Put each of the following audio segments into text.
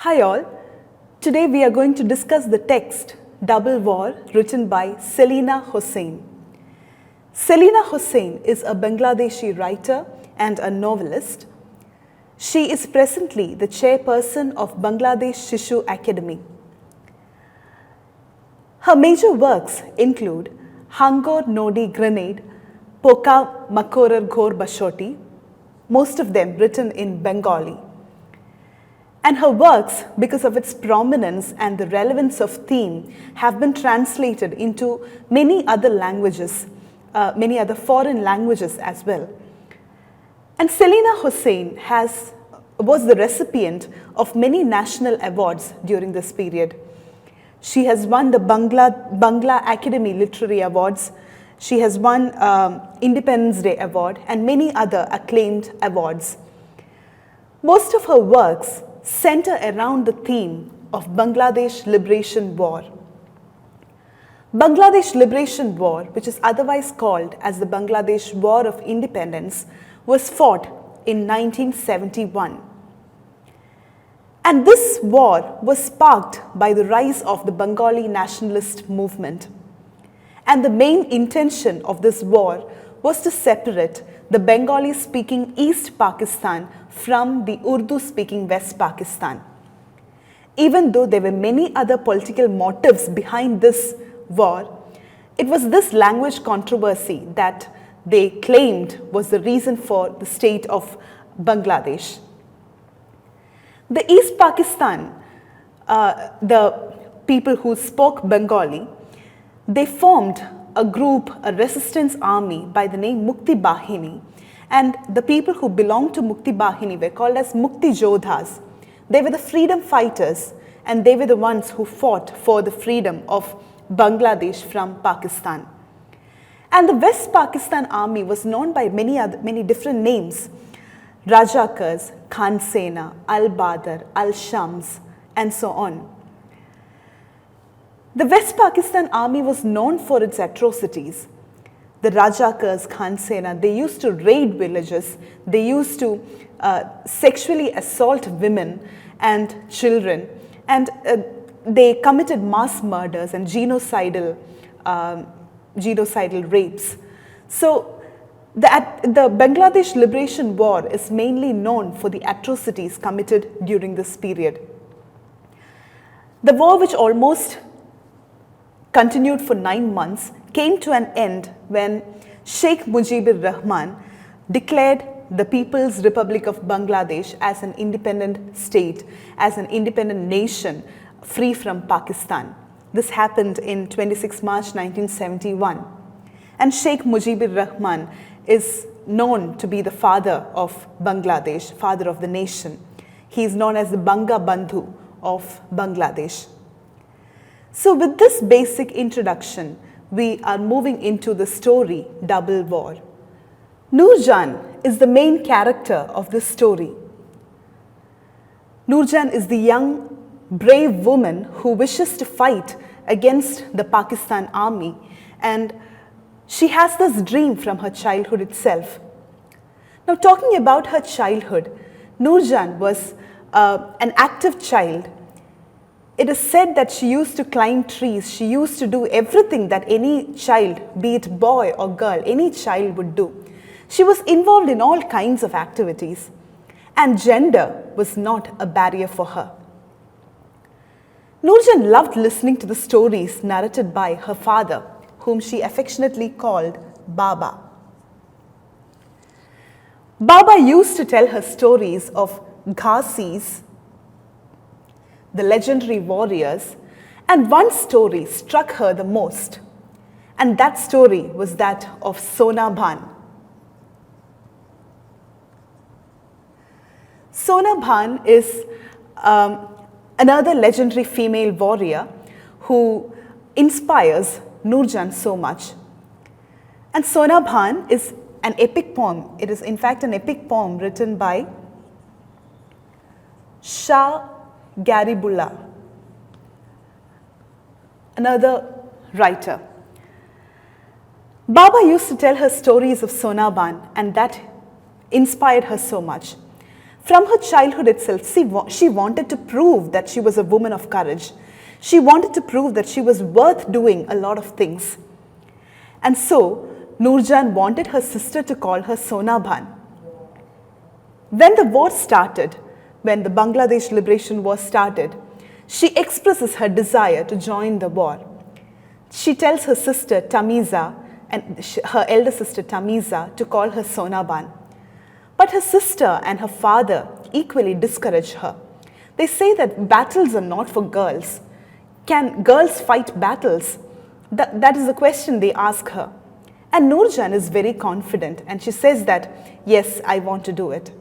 Hi all, today we are going to discuss the text Double War written by Selina Hossain. Selina Hossain is a Bangladeshi writer and a novelist. She is presently the chairperson of Bangladesh Shishu Academy. Her major works include Hangor Nodi Grenade, Poka Makorar Ghor Bashoti, most of them written in Bengali. And her works, because of its prominence and the relevance of theme, have been translated into many other languages, many other foreign languages as well. And Selina Hossain was the recipient of many national awards during this period. She has won the Bangla Academy Literary Awards. She has won Independence Day Award and many other acclaimed awards. Most of her works center around the theme of Bangladesh Liberation War. Bangladesh Liberation War, which is otherwise called as the Bangladesh War of Independence, was fought in 1971. And this war was sparked by the rise of the Bengali nationalist movement. And the main intention of this war was to separate the Bengali-speaking East Pakistan from the Urdu-speaking West Pakistan. Even though there were many other political motives behind this war, it was this language controversy that they claimed was the reason for the state of Bangladesh. The East Pakistan, the people who spoke Bengali, they formed a group, a resistance army by the name Mukti Bahini, and the people who belonged to Mukti Bahini were called as Mukti Jodhas. They were the freedom fighters and they were the ones who fought for the freedom of Bangladesh from Pakistan. And the West Pakistan army was known by many different names: Rajakars, Khan Sena, Al-Badr, Al-Shams, and so on. The West Pakistan army was known for its atrocities. The Rajakars, Khan Sena, they used to raid villages, they used to sexually assault women and children, and they committed mass murders and genocidal rapes. So the Bangladesh Liberation War is mainly known for the atrocities committed during this period. The war, which almost continued for 9 months, came to an end when Sheikh Mujibur Rahman declared the People's Republic of Bangladesh as an independent state, as an independent nation free from Pakistan. This happened in 26 March 1971. And Sheikh Mujibur Rahman is known to be the father of Bangladesh, father of the nation. He is known as the Banga Bandhu of Bangladesh. So with this basic introduction, we are moving into the story Double War. Nurjan is the main character of this story. Nurjan is the young, brave woman who wishes to fight against the Pakistan army, and she has this dream from her childhood itself. Now, talking about her childhood, Nurjan was an active child. It is said that she used to climb trees, she used to do everything that any child, be it boy or girl, any child would do. She was involved in all kinds of activities, and gender was not a barrier for her. Nurjan loved listening to the stories narrated by her father, whom she affectionately called Baba. Baba used to tell her stories of Ghasis, the legendary warriors, and one story struck her the most, and that story was that of Sona Bhan. Sona Bhan is another legendary female warrior who inspires Nurjan so much. And Sona Bhan is an epic poem. It is in fact an epic poem written by Shah Garibullah, another writer. Baba used to tell her stories of Sona Bhan, and that inspired her so much. From her childhood itself, she wanted to prove that she was a woman of courage. She wanted to prove that she was worth doing a lot of things. And so, Nurjan wanted her sister to call her Sonaban. When the war started, when the Bangladesh Liberation War started, she expresses her desire to join the war. She tells her sister Tamiza and her elder sister Tamiza to call her Sonaban. But her sister and her father equally discourage her. They say that battles are not for girls. Can girls fight battles? That is the question they ask her. And Nurjan is very confident and she says that, yes, I want to do it.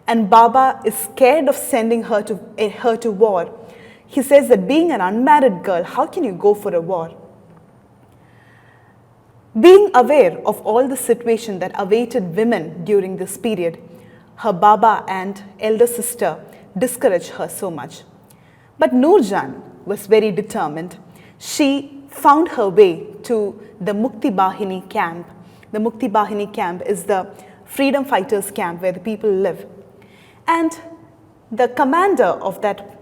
And Baba is scared of sending her to war. He says that being an unmarried girl, how can you go for a war? Being aware of all the situation that awaited women during this period, her Baba and elder sister discouraged her so much. But Nurjan was very determined. She found her way to the Mukti Bahini camp. The Mukti Bahini camp is the freedom fighters camp where the people live. And the commander of that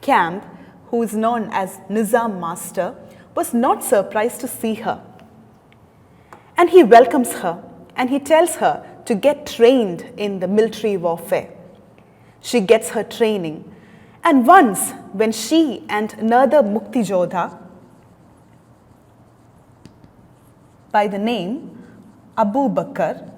camp, who is known as Nizam Master, was not surprised to see her. And he welcomes her and he tells her to get trained in the military warfare. She gets her training. And once, when she and another Mukti Jodha by the name Abu Bakr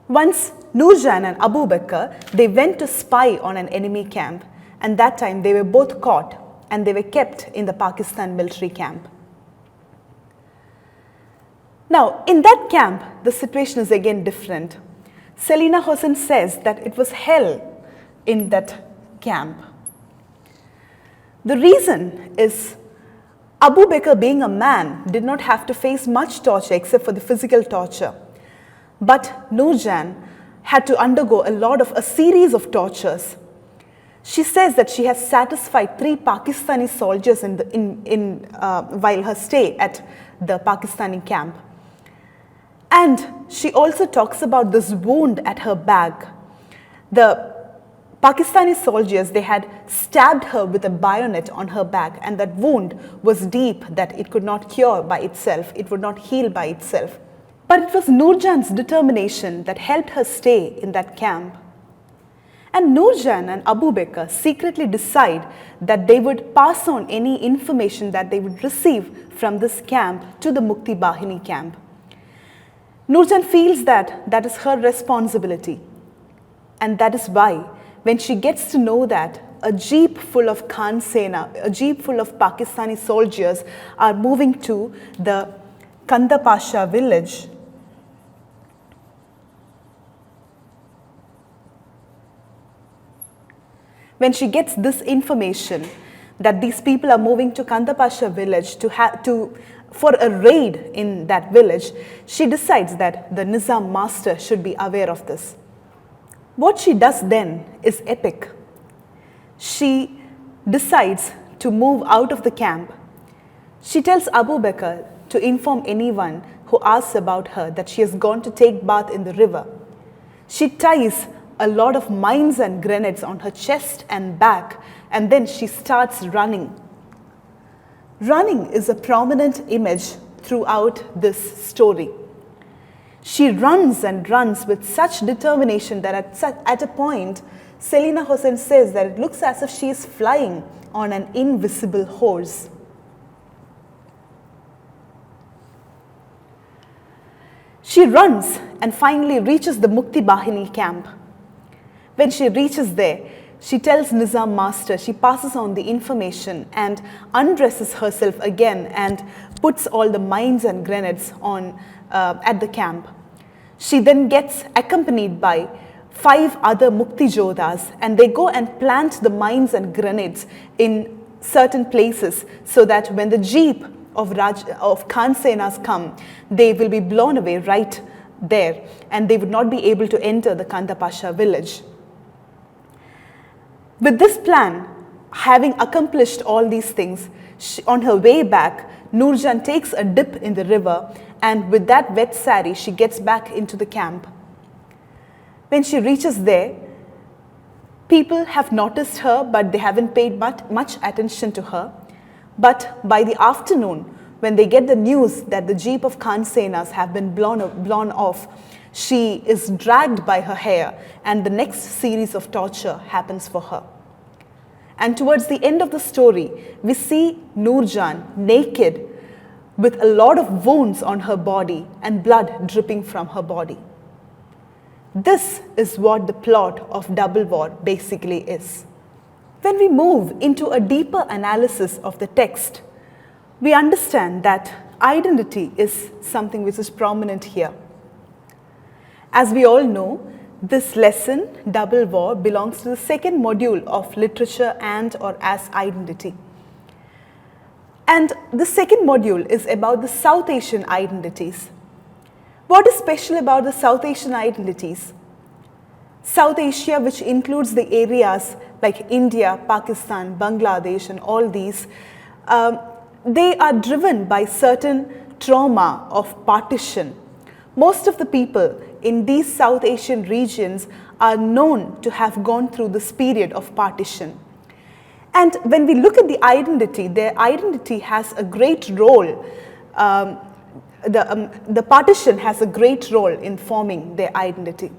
once Nurjan and Abu Bakr, they went to spy on an enemy camp, and that time they were both caught and they were kept in the Pakistan military camp. Now, in that camp, the situation is again different. Selina Hossain says that it was hell in that camp. The reason is Abu Bakr, being a man, did not have to face much torture except for the physical torture. But Nurjan had to undergo a series of tortures. She says that she has satisfied 3 Pakistani soldiers while her stay at the Pakistani camp. And she also talks about this wound at her back. The Pakistani soldiers, they had stabbed her with a bayonet on her back, and that wound was deep that it could not cure by itself, it would not heal by itself. But it was Nurjan's determination that helped her stay in that camp. And Nurjan and Abu Bakr secretly decide that they would pass on any information that they would receive from this camp to the Mukti Bahini camp. Nurjan feels that that is her responsibility. And that is why, when she gets to know that a jeep full of Khan Sena, a jeep full of Pakistani soldiers are moving to the Kanda Pasha village, when she gets this information that these people are moving to Kanda Pasha village for a raid in that village, she decides that the Nizam Master should be aware of this. What she does then is epic. She decides to move out of the camp. She tells Abu Bakr to inform anyone who asks about her that she has gone to take bath in the river. She ties a lot of mines and grenades on her chest and back, and then she starts running. Running is a prominent image throughout this story. She runs and runs with such determination that at a point, Selina Hossain says that it looks as if she is flying on an invisible horse. She runs and finally reaches the Mukti Bahini camp. When she reaches there, she tells Nizam Master, she passes on the information and undresses herself again and puts all the mines and grenades on at the camp. She then gets accompanied by 5 other Mukti Jodhas, and they go and plant the mines and grenades in certain places so that when the jeep of Khan Senas come, they will be blown away right there and they would not be able to enter the Kanda Pasha village. With this plan, having accomplished all these things, on her way back, Nurjan takes a dip in the river, and with that wet sari, she gets back into the camp. When she reaches there, people have noticed her, but they haven't paid much attention to her. But by the afternoon, when they get the news that the jeep of Khansenas have been blown off, she is dragged by her hair, and the next series of torture happens for her. And towards the end of the story, we see Nurjan naked with a lot of wounds on her body and blood dripping from her body. This is what the plot of Double War basically is. When we move into a deeper analysis of the text, we understand that identity is something which is prominent here. As we all know, this lesson, Double War, belongs to the second module of literature and or as identity. And the second module is about the South Asian identities. What is special about the South Asian identities? South Asia, which includes the areas like India, Pakistan, Bangladesh, and all these, they are driven by certain trauma of partition. Most of the people in these South Asian regions are known to have gone through this period of partition. And when we look at the identity, their identity has a great role. The partition has a great role in forming their identity.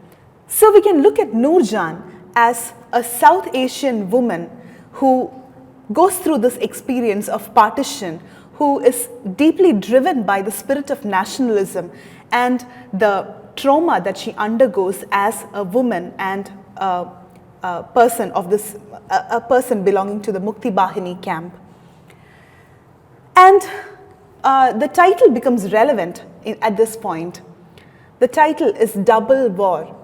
So we can look at Nurjan as a South Asian woman who goes through this experience of partition, who is deeply driven by the spirit of nationalism and the trauma that she undergoes as a woman and a person belonging to the Mukti Bahini camp. And the title becomes relevant at this point. The title is Double War.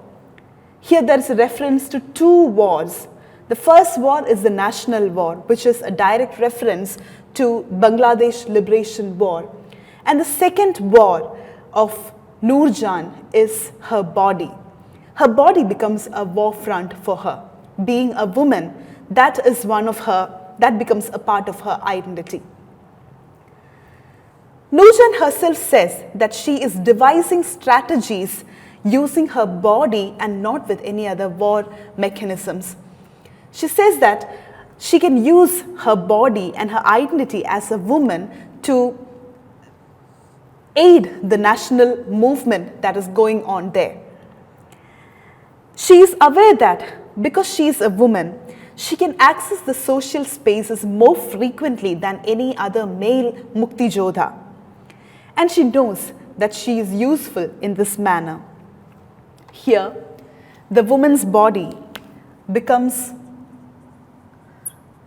Here there is a reference to two wars. The first war is the National War, which is a direct reference to Bangladesh Liberation War. And the second war of Nurjan is her body. Her body becomes a war front for her. Being a woman, that becomes a part of her identity. Nurjan herself says that she is devising strategies using her body and not with any other war mechanisms. She says that she can use her body and her identity as a woman to aid the national movement that is going on there. She is aware that because she is a woman, she can access the social spaces more frequently than any other male Mukti Jodha. And she knows that she is useful in this manner. Here, the woman's body becomes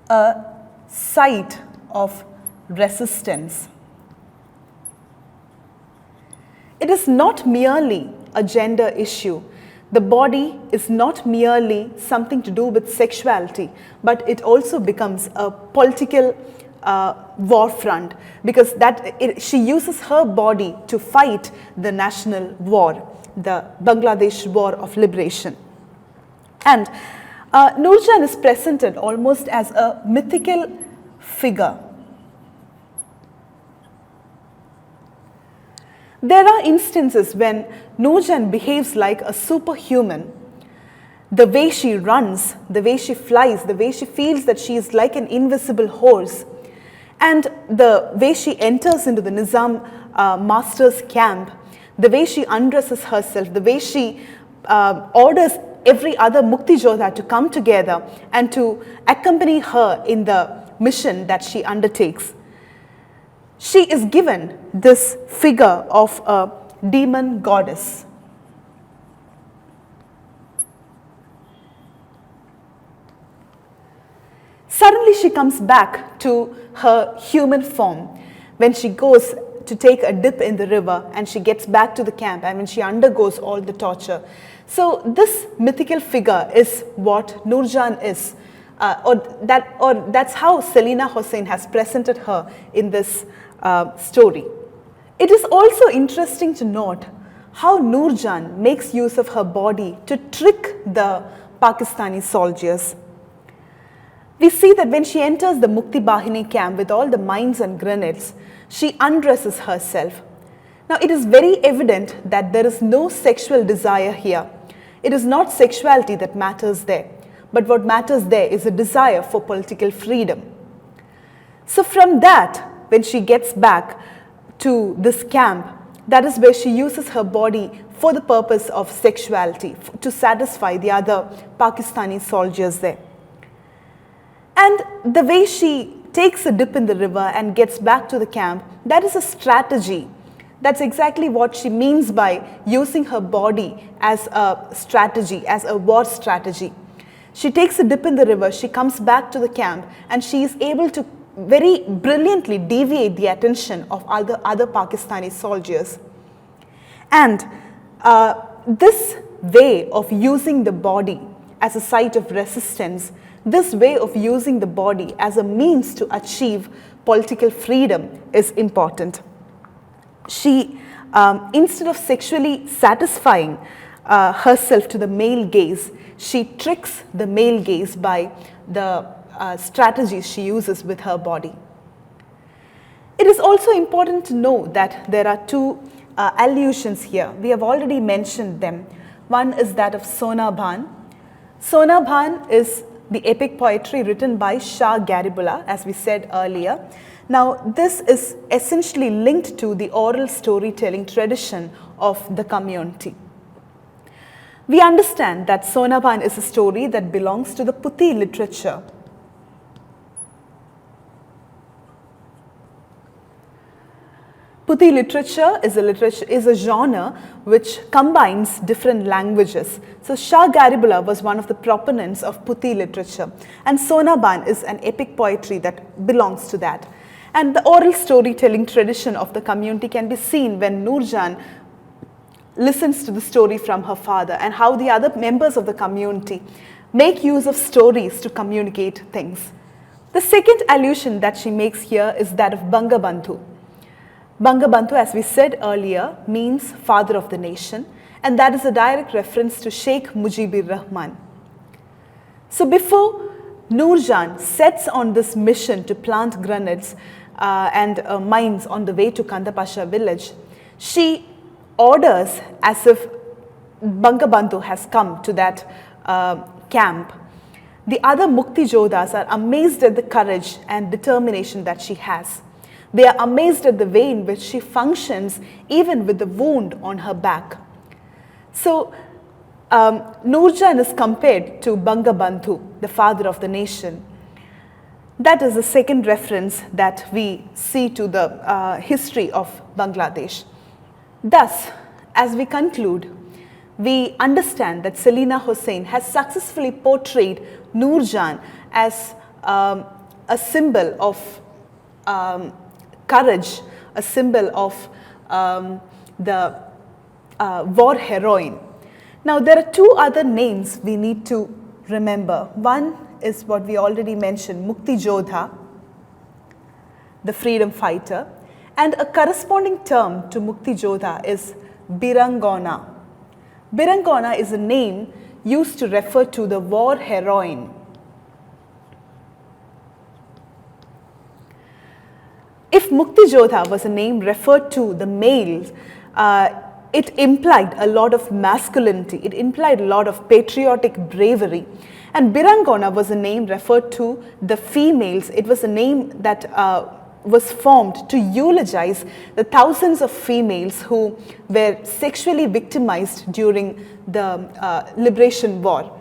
a site of resistance. It is not merely a gender issue. The body is not merely something to do with sexuality, but it also becomes a political war front because she uses her body to fight the national war, the Bangladesh War of Liberation. And Nurjan is presented almost as a mythical figure. There are instances when Nurjan behaves like a superhuman. The way she runs, the way she flies, the way she feels that she is like an invisible horse, and the way she enters into the Nizam master's camp, the way she undresses herself, the way she orders every other Mukti Jodha to come together and to accompany her in the mission that she undertakes. She is given this figure of a demon goddess. Suddenly she comes back to her human form when she goes to take a dip in the river and she gets back to the camp and when she undergoes all the torture. So this mythical figure is what Nurjan is, or that's how Selina Hossain has presented her in this story. It is also interesting to note how Nurjan makes use of her body to trick the Pakistani soldiers. We see that when she enters the Mukti Bahini camp with all the mines and grenades, she undresses herself. Now it is very evident that there is no sexual desire here. It is not sexuality that matters there, but what matters there is a desire for political freedom. So from that, when she gets back to this camp, that is where she uses her body for the purpose of sexuality, to satisfy the other Pakistani soldiers there. And the way she takes a dip in the river and gets back to the camp, that is a strategy. That's exactly what she means by using her body as a strategy, as a war strategy. She takes a dip in the river, she comes back to the camp, and she is able to very brilliantly deviate the attention of other Pakistani soldiers. And this way of using the body as a site of resistance, this way of using the body as a means to achieve political freedom is important. She, instead of sexually satisfying herself to the male gaze, she tricks the male gaze by the strategies she uses with her body. It is also important to know that there are two allusions here. We have already mentioned them. One is that of Sona Bhan. Sona Bhan is the epic poetry written by Shah Garibullah, as we said earlier. Now, this is essentially linked to the oral storytelling tradition of the community. We understand that Sona Bhan is a story that belongs to the Puthi literature. Puthi literature is a genre which combines different languages. So Shah Garibullah was one of the proponents of Puthi literature, and Sona Bhan is an epic poetry that belongs to that. And the oral storytelling tradition of the community can be seen when Nurjan listens to the story from her father, and how the other members of the community make use of stories to communicate things. The second allusion that she makes here is that of Bangabandhu. Bangabandhu, as we said earlier, means father of the nation, and that is a direct reference to Sheikh Mujibur Rahman. So before Nurjan sets on this mission to plant grenades and mines on the way to Kandapasha village, she orders as if Bangabandhu has come to that camp. The other Mukti Jodhas are amazed at the courage and determination that she has. They are amazed at the way in which she functions even with the wound on her back. So Nurjan is compared to Bangabandhu, the father of the nation. That is the second reference that we see to the history of Bangladesh. Thus, as we conclude, we understand that Selina Hossain has successfully portrayed Nurjan as a symbol of courage, a symbol of the war heroine. Now, there are two other names we need to remember. One is what we already mentioned, Mukti Jodha, the freedom fighter, and a corresponding term to Mukti Jodha is Birangona. Birangona is a name used to refer to the war heroine. If Mukti Jodha was a name referred to the males, it implied a lot of masculinity, it implied a lot of patriotic bravery. And Birangona was a name referred to the females. It was a name that was formed to eulogize the thousands of females who were sexually victimized during the liberation war.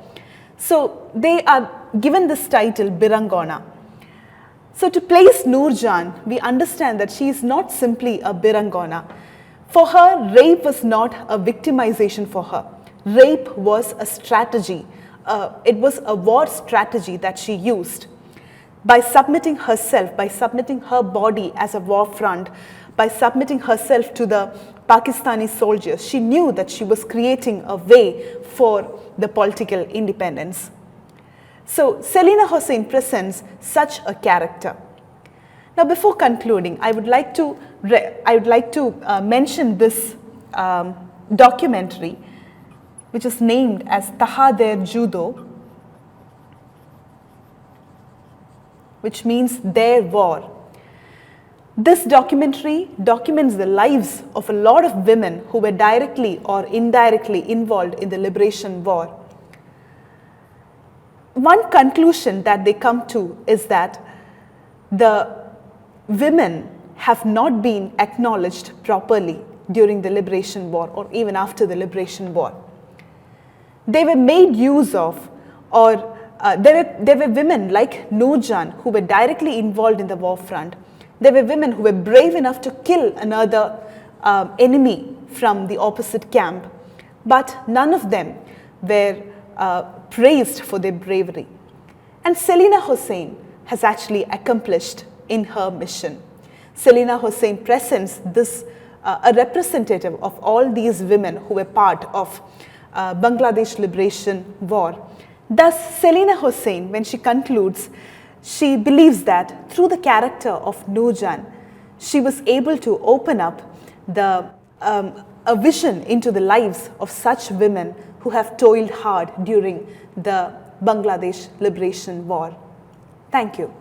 So they are given this title Birangona. So to place Nurjan, we understand that she is not simply a Birangona. For her, rape was not a victimization for her. Rape was a strategy. It was a war strategy that she used. By submitting herself, by submitting her body as a war front, by submitting herself to the Pakistani soldiers, she knew that she was creating a way for the political independence. So Selina Hossain presents such a character. Now, before concluding, I would like to mention this documentary, which is named as Tahader Judo. which means their war. This documentary documents the lives of a lot of women who were directly or indirectly involved in the liberation war. One conclusion that they come to is that the women have not been acknowledged properly during the liberation war or even after the liberation war. They were made use of, or there were women like Nurjan who were directly involved in the war front. There were women who were brave enough to kill another enemy from the opposite camp, but none of them were praised for their bravery. And Selina Hossain has actually accomplished in her mission. Selina Hossain presents this a representative of all these women who were part of Bangladesh Liberation War. Thus, Selina Hossain, when she concludes, she believes that through the character of Nurjan, she was able to open up a vision into the lives of such women who have toiled hard during the Bangladesh Liberation War. Thank you.